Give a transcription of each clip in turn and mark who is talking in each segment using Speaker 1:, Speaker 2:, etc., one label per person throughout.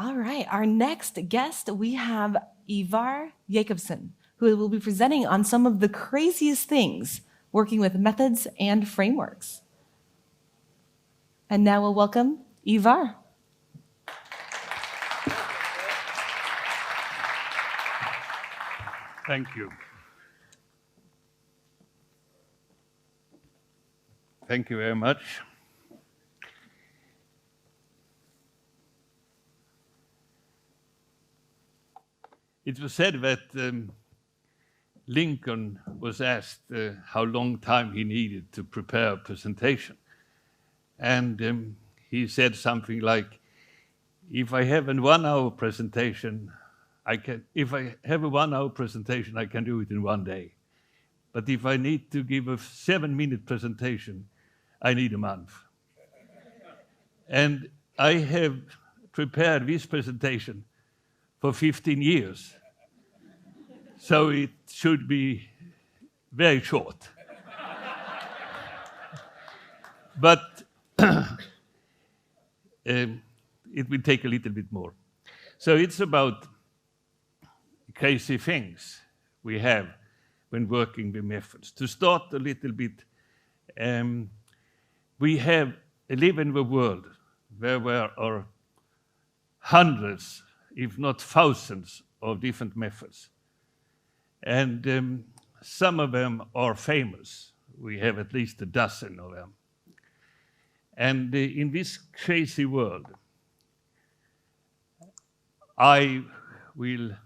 Speaker 1: All right, our next guest, we have Ivar Jacobson, who will be presenting on some of the craziest things working with methods and frameworks. And now we'll welcome Ivar.
Speaker 2: Thank you. Thank you very much. It was said that Lincoln was asked how long time he needed to prepare a presentation. And he said something like, if I have a 1 hour presentation, I can do it in 1 day. But if I need to give a 7-minute presentation, I need a month. And I have prepared this presentation for 15 years. So it should be very short. But it will take a little bit more. So it's about crazy things we have when working with methods. To start a little bit, we live in a world where there are hundreds, if not thousands, of different methods. And some of them are famous. We have at least a dozen of them. And in this crazy world, I will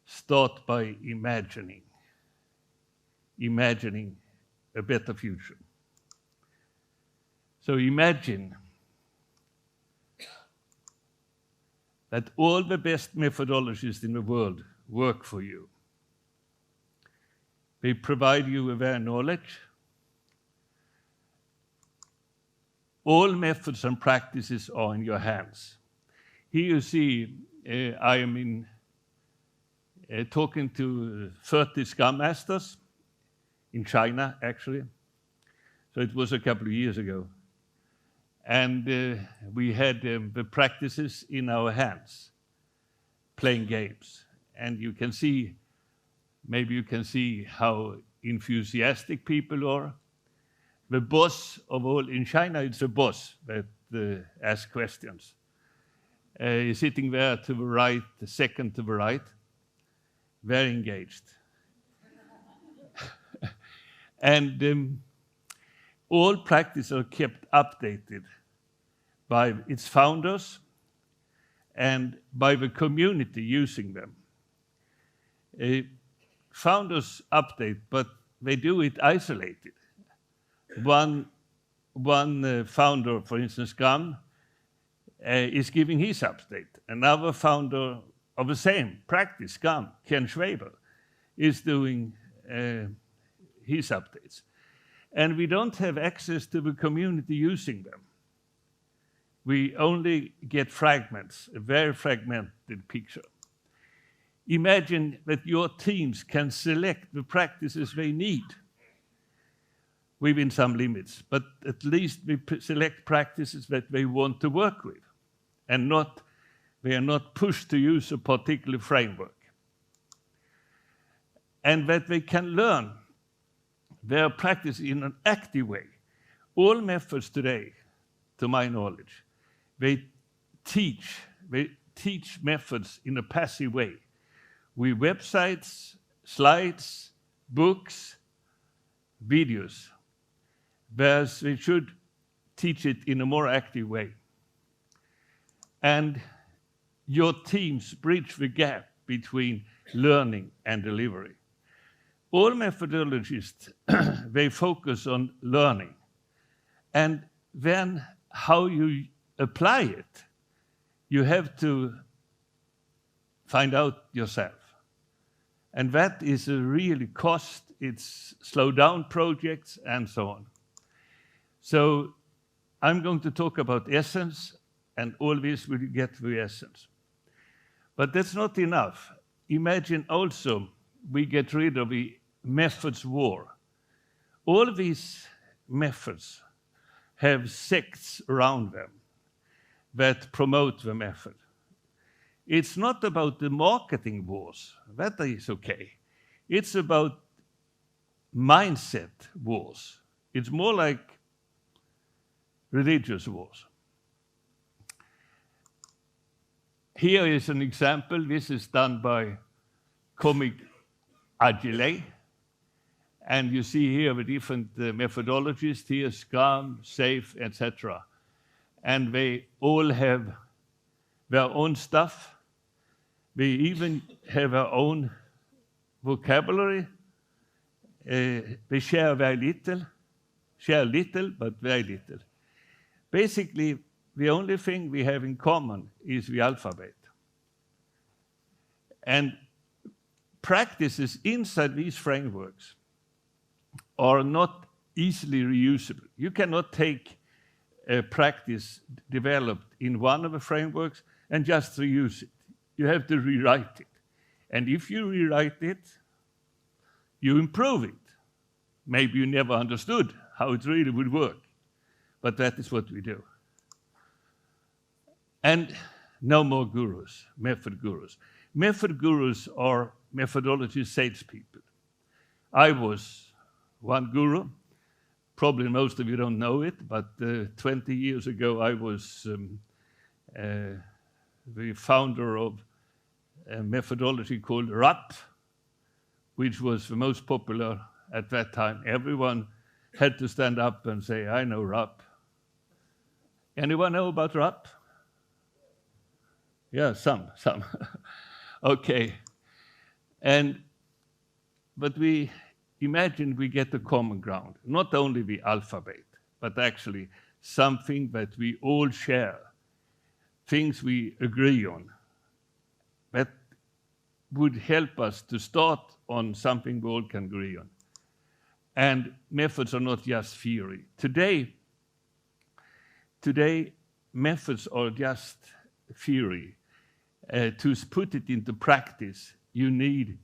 Speaker 2: start by imagining a better future. So imagine that all the best methodologies in the world work for you. They provide you with their knowledge. All methods and practices are in your hands. Here you see I am talking to 30 Scrum Masters in China, actually. So it was a couple of years ago. And we had the practices in our hands, playing games. And you can see, maybe you can see how enthusiastic people are. The boss of all in China, it's a boss that asks questions. He's sitting there to the right, the second to the right, very engaged. And all practices are kept updated by its founders and by the community using them. Founders update, but they do it isolated. One founder, for instance, Scrum, is giving his update. Another founder of the same practice, Scrum, Ken Schwaber, is doing his updates. And we don't have access to the community using them. We only get fragments, a very fragmented picture. Imagine that your teams can select the practices they need within some limits, but at least we select practices that they want to work with, and they are not pushed to use a particular framework. And that they can learn their practice in an active way. All methods today, to my knowledge, they teach methods in a passive way, with websites, slides, books, videos. Whereas we should teach it in a more active way. And your teams bridge the gap between learning and delivery. All methodologists, they focus on learning. And then how you apply it, you have to find out yourself. And that is a really cost. It's slow down projects and so on. So I'm going to talk about essence, and all this will get to the essence. But that's not enough. Imagine also we get rid of the methods war. All these methods have sects around them that promote the method. It's not about the marketing wars. That is okay. It's about mindset wars. It's more like religious wars. Here is an example. This is done by Comic Agile. And you see here the different methodologies here, SCRUM, SAFe, etc. And they all have their own stuff. They even have their own vocabulary. They share little, but very little. Basically, the only thing we have in common is the alphabet. And practices inside these frameworks are not easily reusable. You cannot take a practice developed in one of the frameworks and just reuse it. You have to rewrite it. And if you rewrite it, you improve it. Maybe you never understood how it really would work, but that is what we do. And no more gurus, method gurus. Method gurus are methodology salespeople. I was one guru. Probably most of you don't know it, but 20 years ago I was the founder of a methodology called RAP, which was the most popular at that time. Everyone had to stand up and say, I know RAP. Anyone know about RAP? Yeah, some. Okay. But we imagine we get a common ground, not only the alphabet, but actually something that we all share, things we agree on, that would help us to start on something we all can agree on. And methods are not just theory. Today, methods are just theory. To put it into practice, you need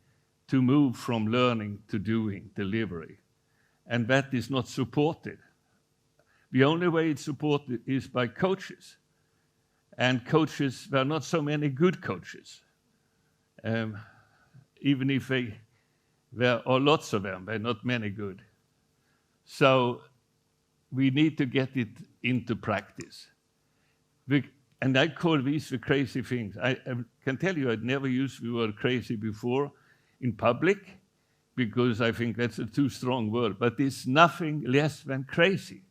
Speaker 2: to move from learning to doing, delivery. And that is not supported. The only way it's supported is by coaches. And coaches, there are not so many good coaches. Even if there are lots of them, there are not many good. So we need to get it into practice. And I call these the crazy things. I can tell you I'd never used the word crazy before in public, because I think that's a too strong word. But it's nothing less than crazy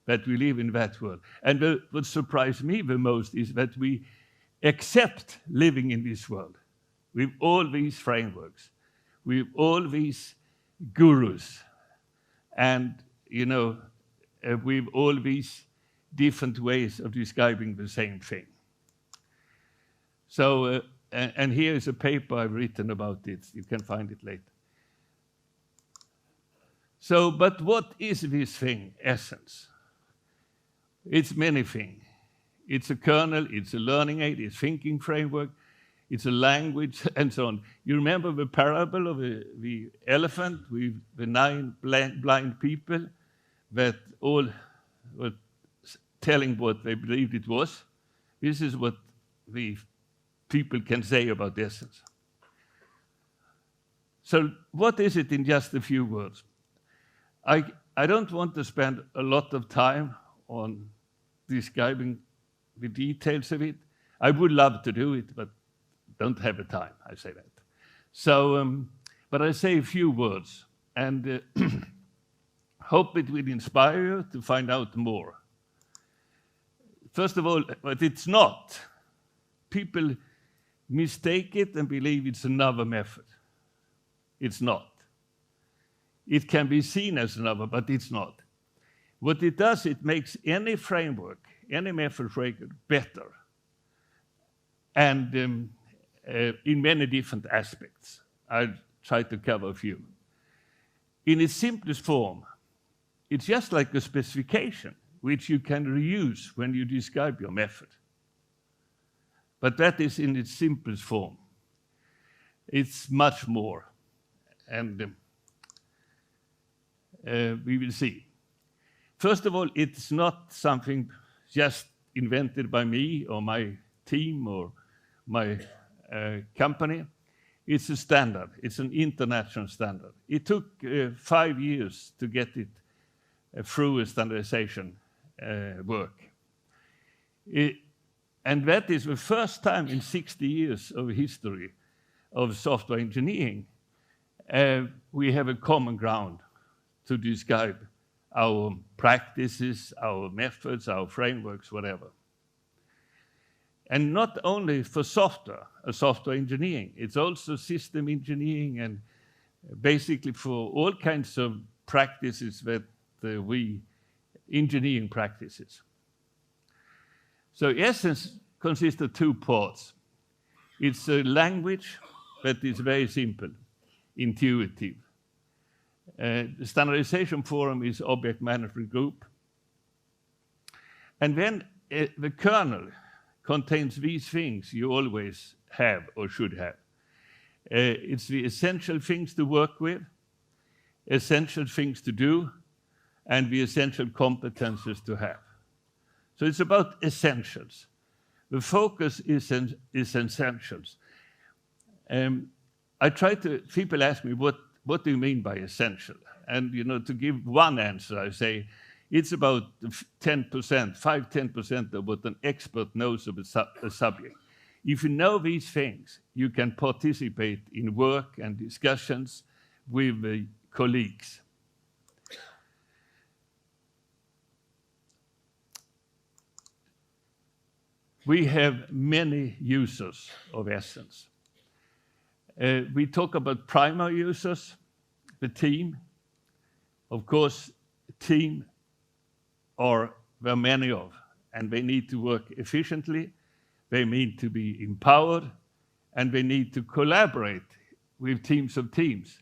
Speaker 2: that we live in that world. And what surprised me the most is that we accept living in this world with all these frameworks, with all these gurus, and with all these different ways of describing the same thing. So, and here is a paper I've written about it. You can find it later. So, but what is this thing, essence? It's many things. It's a kernel, it's a learning aid, it's a thinking framework, it's a language, and so on. You remember the parable of the elephant with the 9 blind people that all were telling what they believed it was? This is what the people can say about essence. So what is it in just a few words? I don't want to spend a lot of time on describing the details of it. I would love to do it, but don't have the time, I say that. So, but I say a few words, and hope it will inspire you to find out more. First of all, but it's not. People mistake it and believe it's another method. It's not. It can be seen as another, but it's not. What it does, it makes any framework, any method framework better, and in many different aspects. I'll try to cover a few. In its simplest form, it's just like a specification, which you can reuse when you describe your method. But that is in its simplest form. It's much more, and we will see. First of all, it's not something just invented by me or my team or my company. It's a standard. It's an international standard. It took 5 years to get it through a standardization work. And that is the first time in 60 years of history of software engineering we have a common ground to describe our practices, our methods, our frameworks, whatever. And not only for software engineering, it's also system engineering and basically for all kinds of practices that engineering practices. So Essence consists of 2 parts. It's a language that is very simple, intuitive. The standardization forum is object management group. And then the kernel contains these things you always have or should have. It's the essential things to work with, essential things to do, and the essential competences to have. So it's about essentials. The focus is essentials. People ask me, what do you mean by essential? And to give one answer, I say, it's about 10%, 5-10% of what an expert knows of a subject. If you know these things, you can participate in work and discussions with colleagues. We have many users of Essence. We talk about primary users, the team. Of course, team there are many of, and they need to work efficiently, they need to be empowered, and they need to collaborate with teams of teams,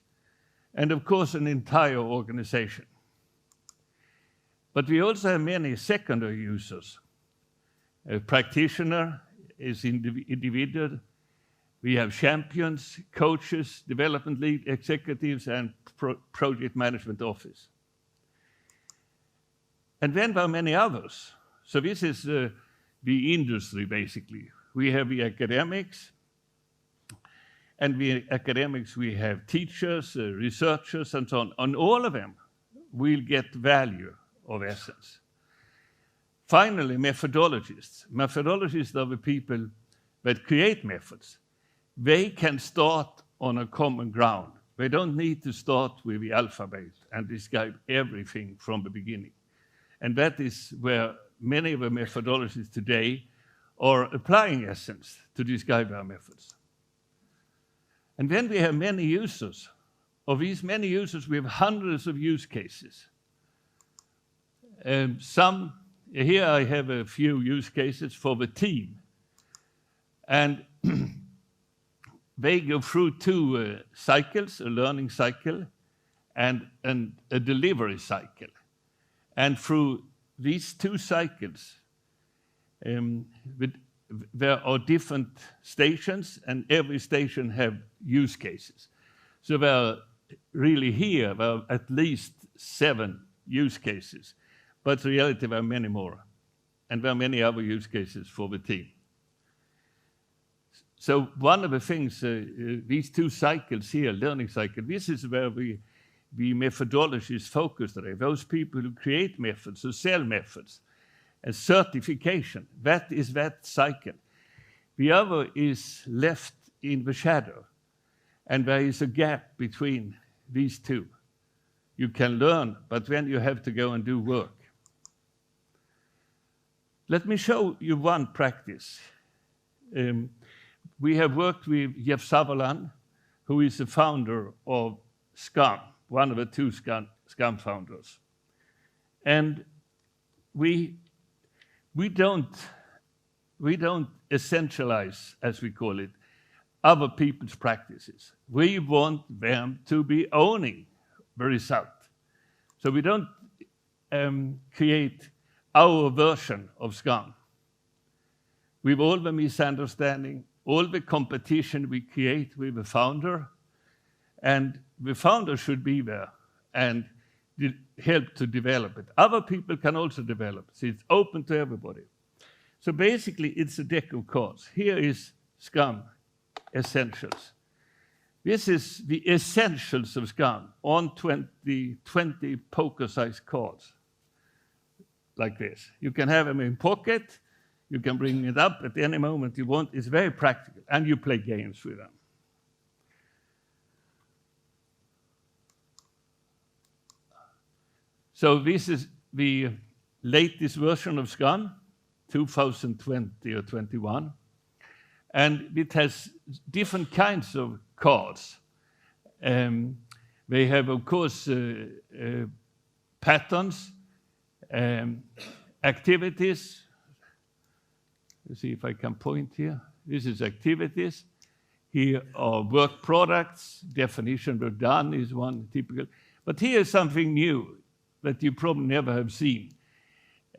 Speaker 2: and of course an entire organization. But we also have many secondary users. A practitioner is individual. We have champions, coaches, development lead executives, and project management office. And then there are many others. So this is the industry, basically. We have the academics, and the academics we have teachers, researchers, and so on. On all of them, we'll get value of Essence. Finally, methodologists. Methodologists are the people that create methods. They can start on a common ground. They don't need to start with the alphabet and describe everything from the beginning. And that is where many of the methodologists today are applying Essence to describe their methods. And then we have many users. Of these many users, we have hundreds of use cases. Here I have a few use cases for the team. And they go through 2 cycles, a learning cycle and a delivery cycle. And through these 2 cycles, there are different stations, and every station have use cases. So there are at least 7 use cases, but in reality there are many more. And there are many other use cases for the team. So one of the things, these 2 cycles here, learning cycle, this is where the methodology is focused today. Those people who create methods, who sell methods, and certification, that is that cycle. The other is left in the shadow, and there is a gap between these 2. You can learn, but then you have to go and do work. Let me show you one practice. We have worked with Jeff Sutherland, who is the founder of SCRUM, one of the 2 SCRUM founders. And we don't essentialize, as we call it, other people's practices. We want them to be owning the result. So we don't create our version of SCRUM. With all the misunderstanding, all the competition we create with the founder, and the founder should be there and help to develop it. Other people can also develop it, so it's open to everybody. So basically, it's a deck of cards. Here is SCRUM essentials. This is the essentials of SCRUM on 20 poker-sized cards, like this. You can have them in pocket, you can bring it up at any moment you want. It's very practical, and you play games with them. So this is the latest version of SCRUM, 2020 or 21. And it has different kinds of cards. They have, of course, patterns, activities. Let's see if I can point here. This is activities. Here are work products. Definition of done is one typical. But here is something new that you probably never have seen.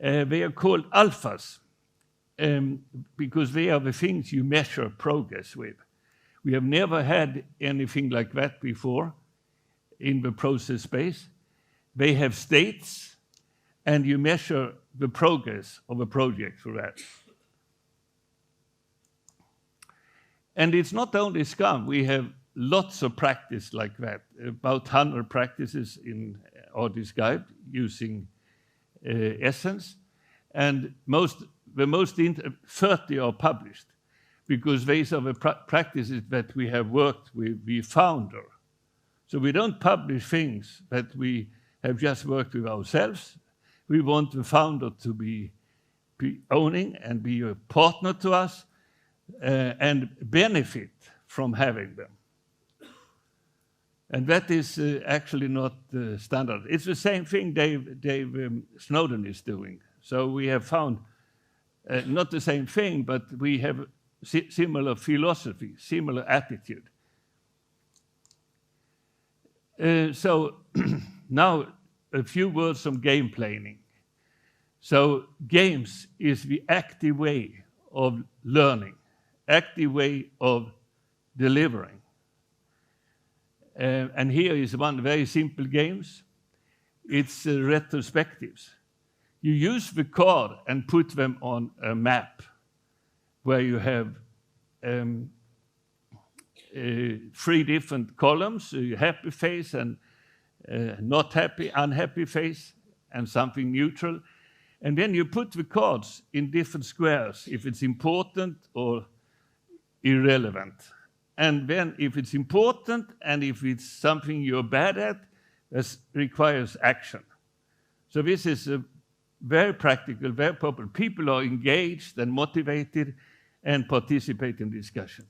Speaker 2: They are called alphas. Because they are the things you measure progress with. We have never had anything like that before in the process space. They have states, and you measure the progress of a project for that. And it's not only SCRUM, we have lots of practice like that. About 100 practices are described using Essence, and the most 30 are published, because these are the practices that we have worked with the founder. So we don't publish things that we have just worked with ourselves. We want the founder to be owning and be a partner to us and benefit from having them. And that is actually not standard. It's the same thing Dave Snowden is doing. So we have found not the same thing, but we have similar philosophy, similar attitude. So now a few words on game planning. So games is the active way of learning, active way of delivering. And here is one very simple games. It's retrospectives. You use the card and put them on a map where you have 3 different columns, a happy face and not happy, unhappy face, and something neutral. And then you put the cards in different squares if it's important or irrelevant. And then if it's important and if it's something you're bad at, this requires action. So this is very practical, very popular. People are engaged and motivated and participate in discussion.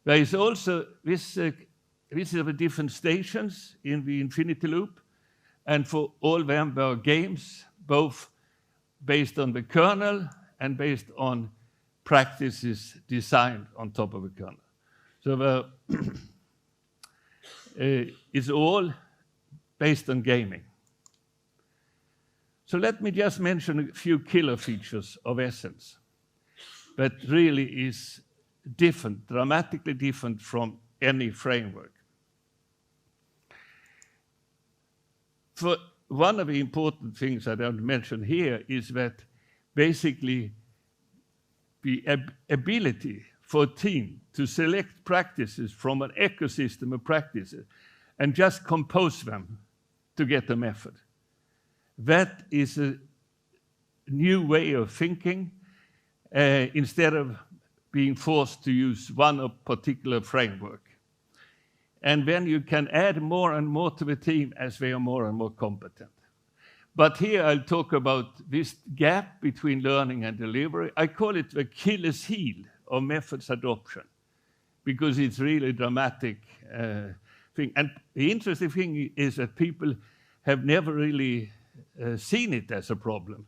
Speaker 2: There is also this is the different stations in the infinity loop, and for all them there are games, both based on the kernel and based on practices designed on top of the kernel. So it's all based on gaming. So let me just mention a few killer features of Essence that really is different, dramatically different from any framework. For one of the important things I don't mention here is that basically the ability for a team to select practices from an ecosystem of practices and just compose them to get a method. That is a new way of thinking instead of being forced to use one particular framework. And then you can add more and more to the team as they are more and more competent. But here I'll talk about this gap between learning and delivery. I call it the Achilles heel of methods adoption, because it's really a dramatic thing. And the interesting thing is that people have never really seen it as a problem.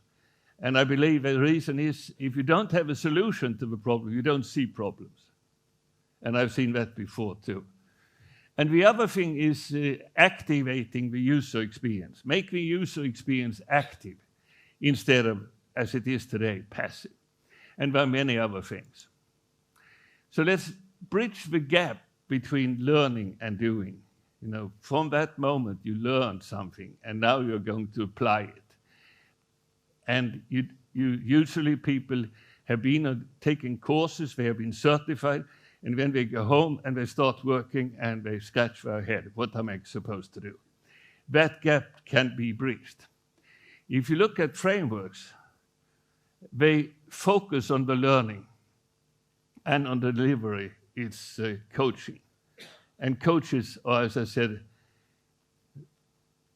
Speaker 2: And I believe the reason is if you don't have a solution to the problem, you don't see problems. And I've seen that before too. And the other thing is activating the user experience. Make the user experience active instead of, as it is today, passive. And there are many other things. So let's bridge the gap between learning and doing. You know, from that moment you learned something and now you're going to apply it. And you usually people have been taking courses, they have been certified, and then they go home and they start working and they scratch their head, what am I supposed to do? That gap can be bridged. If you look at frameworks, they focus on the learning, and on the delivery, it's coaching. And coaches are, as I said,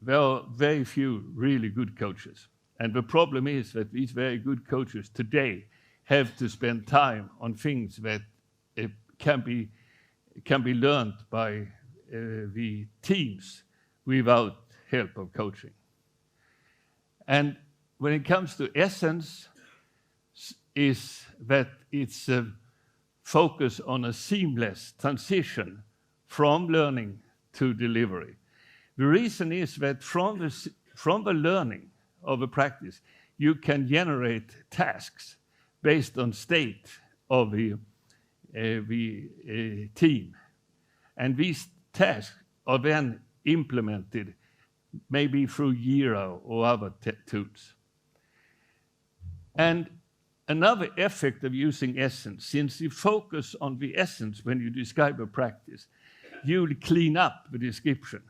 Speaker 2: there are very few really good coaches. And the problem is that these very good coaches today have to spend time on things that can be learned by the teams without help of coaching. And when it comes to essence, is that it's a focus on a seamless transition from learning to delivery. The reason is that from the learning of a practice, you can generate tasks based on state of the team. And these tasks are then implemented maybe through Jira or other tools. And another effect of using essence, since you focus on the essence when you describe a practice, you will clean up the description.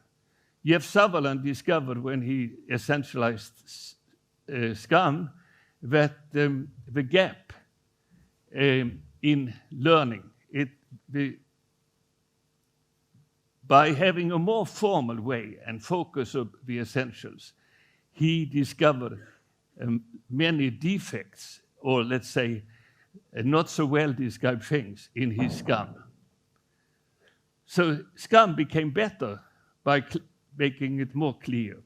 Speaker 2: Jeff Sutherland discovered when he essentialized SCRUM that the gap in learning, by having a more formal way and focus of the essentials, he discovered many defects, or let's say, not so well described things in his SCRUM. So SCRUM became better by making it more clear.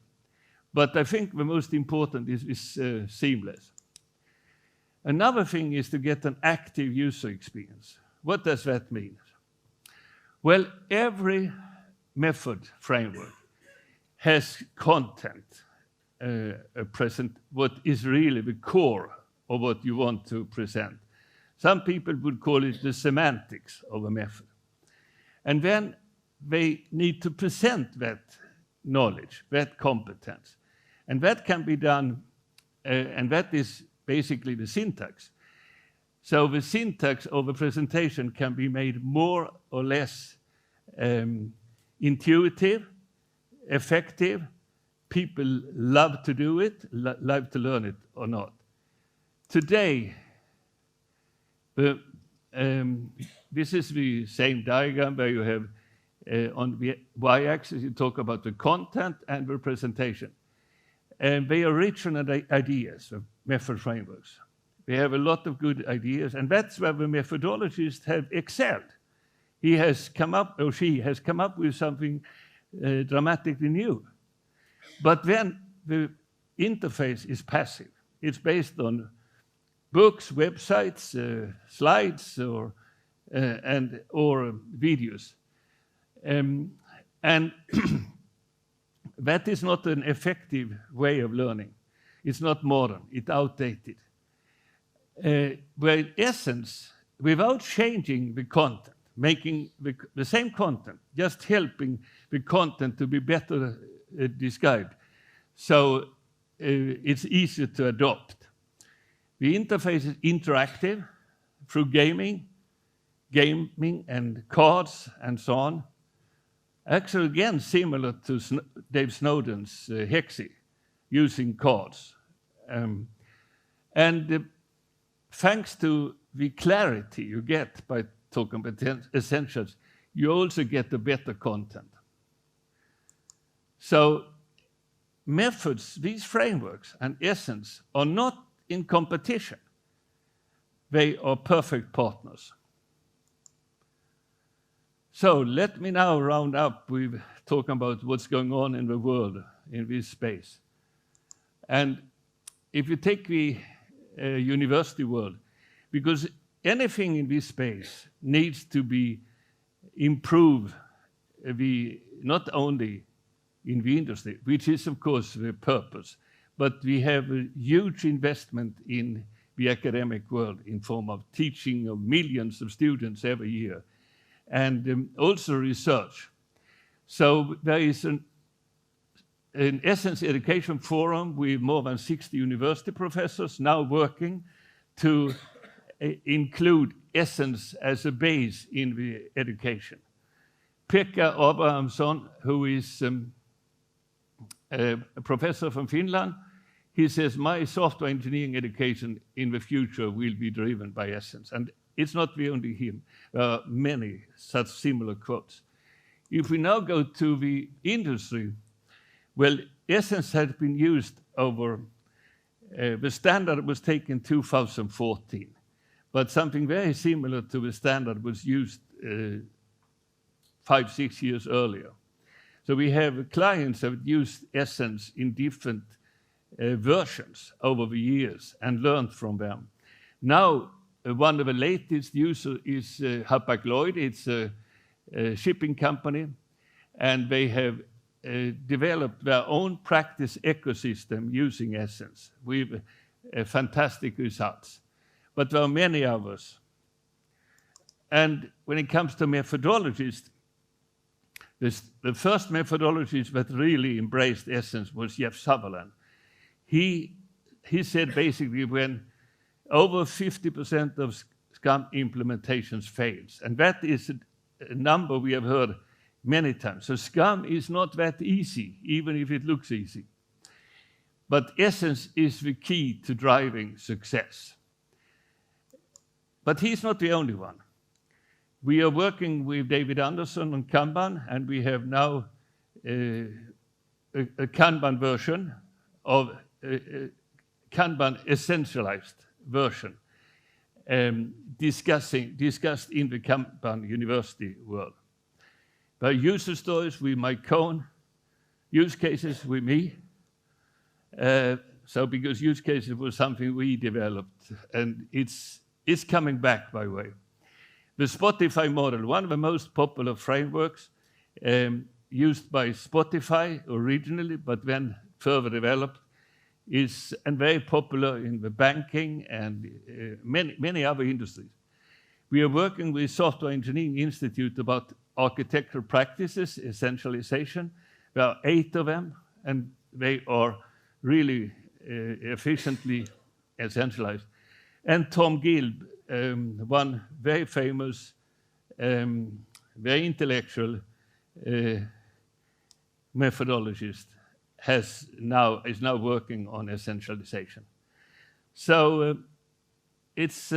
Speaker 2: But I think the most important is seamless. Another thing is to get an active user experience. What does that mean? Well, every method framework has content, what is really the core of what you want to present. Some people would call it the semantics of a method. And then they need to present that knowledge, that competence. And that can be done, and that is basically the syntax. So the syntax of a presentation can be made more or less intuitive, effective. People love to do it, love to learn it or not. Today, this is the same diagram where you have on the y-axis, you talk about the content and the presentation. And they are rich in ideas, of method frameworks. They have a lot of good ideas, and that's where the methodologists have excelled. He has come up, or she has come up with something dramatically new. But then the interface is passive. It's based on books, websites, slides, or videos. And that is not an effective way of learning. It's not modern, it's outdated. But in essence, without changing the content, making the same content, just helping the content to be better described, so it's easier to adopt. The interface is interactive through gaming and cards and so on. Actually, again, similar to Dave Snowden's Hexi, using cards. Thanks to the clarity you get by talking about essentials, you also get the better content. So methods, these frameworks and essence are not in competition. They are perfect partners. So let me now round up with talking about what's going on in the world in this space. And if you take the university world, because anything in this space needs to be improved, not only in the industry, which is of course the purpose, but we have a huge investment in the academic world in form of teaching of millions of students every year, and also research. So there is an Essence Education Forum with more than 60 university professors now working to include Essence as a base in the education. Pekka Abrahamsson, who is a professor from Finland, he says, my software engineering education in the future will be driven by Essence. And it's not only him. There are many such similar quotes. If we now go to the industry, well, Essence had been used over, the standard was taken 2014, but something very similar to the standard was used 5-6 years earlier. So we have clients that used Essence in different versions over the years and learned from them. Now, one of the latest users is Hapag-Lloyd. It's a shipping company, and they have developed their own practice ecosystem using Essence with fantastic results. But there are many others. And when it comes to methodologies, the first methodologist that really embraced Essence was Jeff Sutherland. He said basically when over 50% of SCRUM implementations fails, and that is a number we have heard many times. So SCRUM is not that easy, even if it looks easy. But Essence is the key to driving success. But he's not the only one. We are working with David Anderson on Kanban, and we have now a Kanban version of Kanban essentialized version discussed in the Kanban University world. There are user stories with Mike Cohn, use cases with me. So because use cases was something we developed, and it's coming back, by the way. The Spotify model, one of the most popular frameworks used by Spotify originally, but then further developed, is and very popular in the banking and many other industries. We are working with Software Engineering Institute about architectural practices, essentialization. There are 8 of them, and they are really efficiently essentialized. And Tom Gill, one very famous, very intellectual methodologist, is now working on essentialization. So it's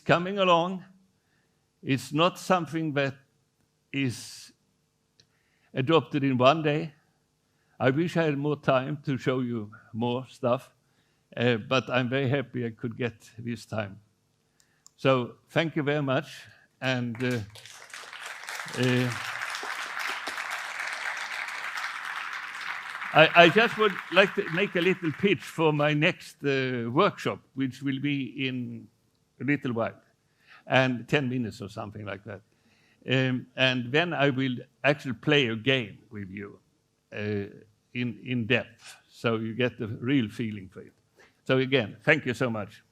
Speaker 2: coming along. It's not something that is adopted in one day. I wish I had more time to show you more stuff, but I'm very happy I could get this time. So thank you very much, and I just would like to make a little pitch for my next workshop, which will be in a little while, and 10 minutes or something like that. And then I will actually play a game with you in depth, so you get the real feeling for it. So again, thank you so much.